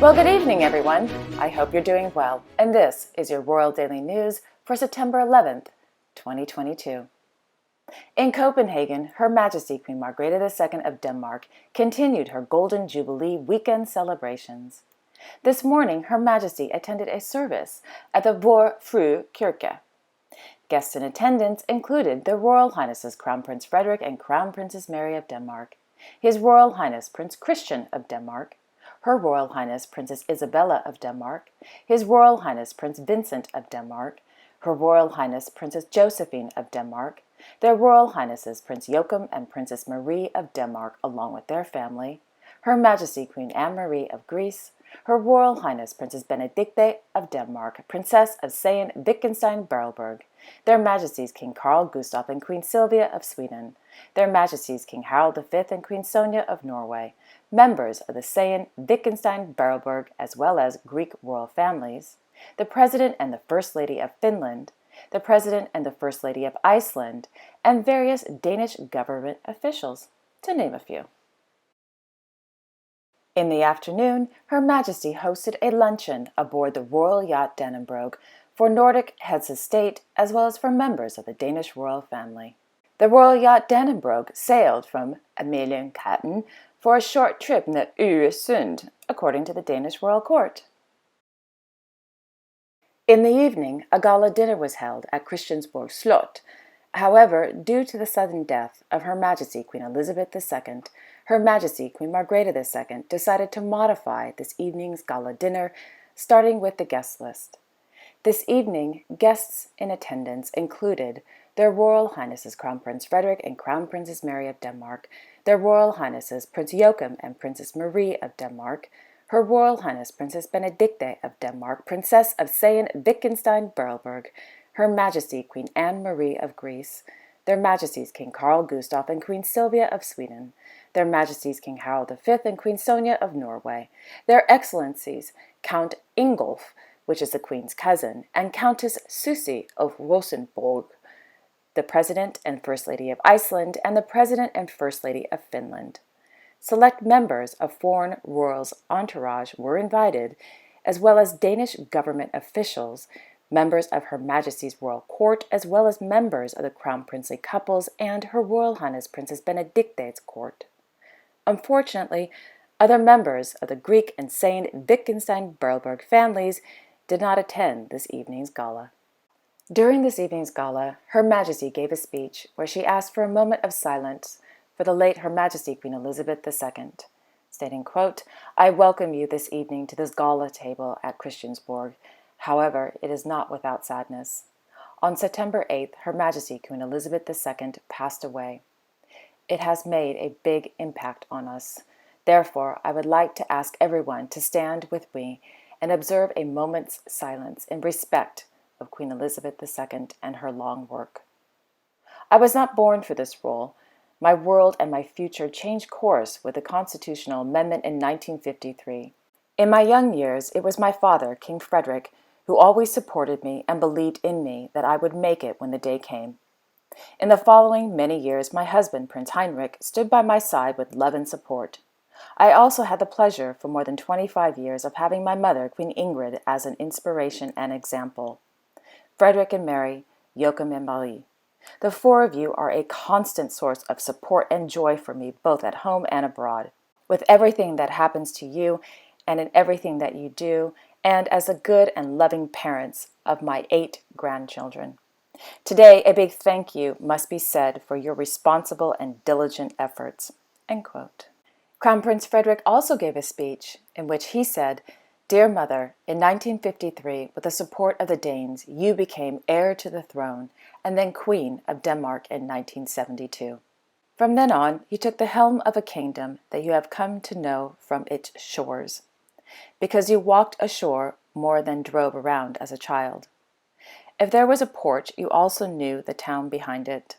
Well, good evening, everyone. I hope you're doing well, and this is your Royal Daily News for September 11th, 2022. In Copenhagen, Her Majesty Queen Margrethe II of Denmark continued her Golden Jubilee weekend celebrations. This morning, Her Majesty attended a service at the Vor Frue Kirke. Guests in attendance included their Royal Highnesses Crown Prince Frederik and Crown Princess Mary of Denmark, His Royal Highness Prince Christian of Denmark, Her Royal Highness Princess Isabella of Denmark, His Royal Highness Prince Vincent of Denmark, Her Royal Highness Princess Josephine of Denmark, their Royal Highnesses Prince Joachim and Princess Marie of Denmark along with their family, Her Majesty Queen Anne-Marie of Greece, Her Royal Highness Princess Benedicte of Denmark, Princess of Sayn-Wittgenstein-Berleburg, their Majesties King Carl Gustaf and Queen Sylvia of Sweden, their Majesties King Harald V and Queen Sonja of Norway, members of the Sayn-Wittgenstein-Berleburg as well as Greek royal families, the President and the First Lady of Finland, the President and the First Lady of Iceland, and various Danish government officials, to name a few. In the afternoon, Her Majesty hosted a luncheon aboard the Royal Yacht Dannebrog for Nordic heads of state as well as for members of the Danish royal family. The Royal Yacht Dannebrog sailed from Amalienkatten for a short trip in the Øresund, according to the Danish royal court. In the evening, a gala dinner was held at Christiansborg Slot. However, due to the sudden death of Her Majesty Queen Elizabeth II, Her Majesty Queen Margrethe II decided to modify this evening's gala dinner, starting with the guest list. This evening, guests in attendance included their Royal Highnesses Crown Prince Frederik and Crown Princess Mary of Denmark, their Royal Highnesses Prince Joachim and Princess Marie of Denmark, Her Royal Highness Princess Benedicte of Denmark, Princess of Sayn-Wittgenstein-Berleburg, Her Majesty Queen Anne-Marie of Greece, their Majesties King Carl Gustaf and Queen Sylvia of Sweden, their Majesties King Harald V and Queen Sonja of Norway, their Excellencies Count Ingolf, which is the Queen's cousin, and Countess Susie of Rosenborg, the President and First Lady of Iceland, and the President and First Lady of Finland. Select members of foreign royals' entourage were invited, as well as Danish government officials, members of Her Majesty's royal court, as well as members of the Crown Princely couples and Her Royal Highness Princess Benedicte's court. Unfortunately, other members of the Greek and Sayn-Wittgenstein-Berleburg families did not attend this evening's gala. During this evening's gala, Her Majesty gave a speech where she asked for a moment of silence for the late Her Majesty Queen Elizabeth II, stating, quote, "I welcome you this evening to this gala table at Christiansborg. However, it is not without sadness. On September 8th, Her Majesty Queen Elizabeth II passed away. It has made a big impact on us. Therefore, I would like to ask everyone to stand with me and observe a moment's silence in respect of Queen Elizabeth II and her long work. I was not born for this role. My world and my future changed course with the constitutional amendment in 1953. In my young years, it was my father, King Frederik, who always supported me and believed in me that I would make it when the day came. In the following many years, my husband, Prince Heinrich, stood by my side with love and support. I also had the pleasure for more than 25 years of having my mother, Queen Ingrid, as an inspiration and example. Frederik and Mary, Joachim and Marie. The four of you are a constant source of support and joy for me, both at home and abroad. With everything that happens to you and in everything that you do, and as the good and loving parents of my 8 grandchildren. Today, a big thank you must be said for your responsible and diligent efforts." End quote. Crown Prince Frederik also gave a speech in which he said, "Dear Mother, in 1953, with the support of the Danes, you became heir to the throne and then Queen of Denmark in 1972. From then on, you took the helm of a kingdom that you have come to know from its shores, because you walked ashore more than drove around as a child. If there was a port, you also knew the town behind it,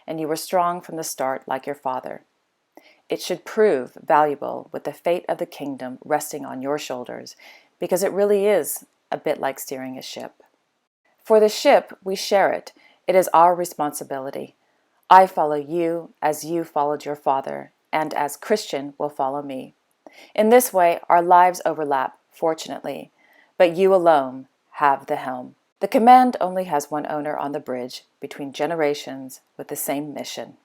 and you were strong from the start like your father. It should prove valuable with the fate of the kingdom resting on your shoulders, because it really is a bit like steering a ship. For the ship, we share it. It is our responsibility. I follow you as you followed your father, and as Christian will follow me. In this way, our lives overlap, fortunately, but you alone have the helm. The command only has one owner on the bridge between generations with the same mission.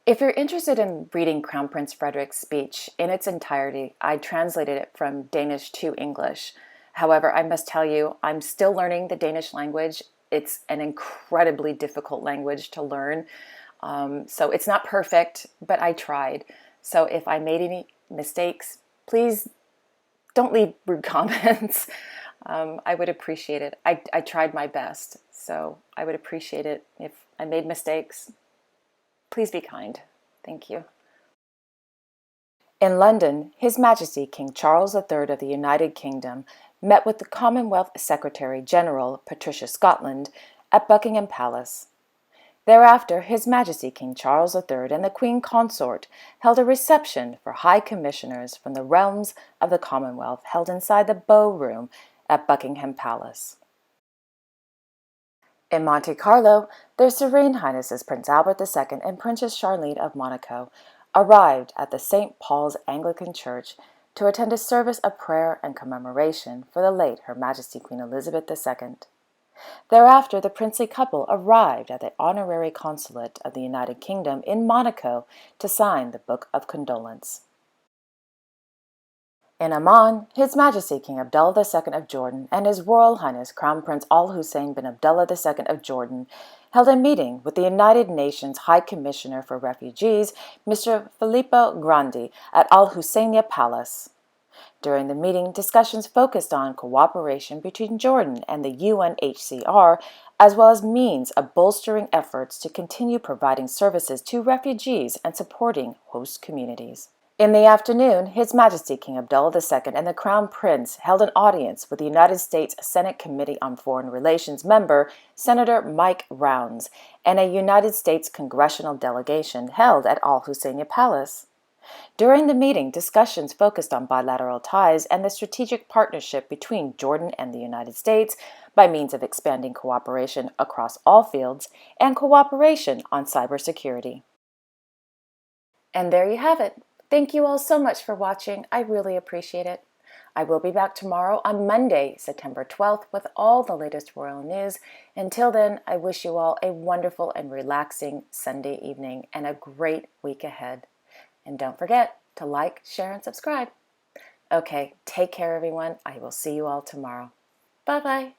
If you're interested in reading Crown Prince Frederik's speech in its entirety, I translated it from Danish to English. However, I must tell you, I'm still learning the Danish language. It's an incredibly difficult language to learn. So it's not perfect, but I tried. So if I made any mistakes, please don't leave rude comments. I would appreciate it. I tried my best, so I would appreciate it if I made mistakes. Please be kind. Thank you. In London, His Majesty King Charles III of the United Kingdom met with the Commonwealth Secretary-General, Patricia Scotland, at Buckingham Palace. Thereafter, His Majesty King Charles III and the Queen Consort held a reception for High Commissioners from the realms of the Commonwealth held inside the Bow Room at Buckingham Palace. In Monte Carlo, their Serene Highnesses Prince Albert II and Princess Charlene of Monaco arrived at the St. Paul's Anglican Church to attend a service of prayer and commemoration for the late Her Majesty Queen Elizabeth II. Thereafter, the princely couple arrived at the Honorary Consulate of the United Kingdom in Monaco to sign the Book of Condolence. In Amman, His Majesty King Abdullah II of Jordan and His Royal Highness Crown Prince Al-Hussein bin Abdullah II of Jordan held a meeting with the United Nations High Commissioner for Refugees, Mr. Filippo Grandi, at Al-Husseiniya Palace. During the meeting, discussions focused on cooperation between Jordan and the UNHCR, as well as means of bolstering efforts to continue providing services to refugees and supporting host communities. In the afternoon, His Majesty King Abdullah II and the Crown Prince held an audience with the United States Senate Committee on Foreign Relations member, Senator Mike Rounds, and a United States congressional delegation held at Al-Husseiniya Palace. During the meeting, discussions focused on bilateral ties and the strategic partnership between Jordan and the United States by means of expanding cooperation across all fields and cooperation on cybersecurity. And there you have it. Thank you all so much for watching. I really appreciate it. I will be back tomorrow on Monday, September 12th, with all the latest royal news. Until then, I wish you all a wonderful and relaxing Sunday evening and a great week ahead. And don't forget to like, share, and subscribe. Okay, take care, everyone. I will see you all tomorrow. Bye-bye.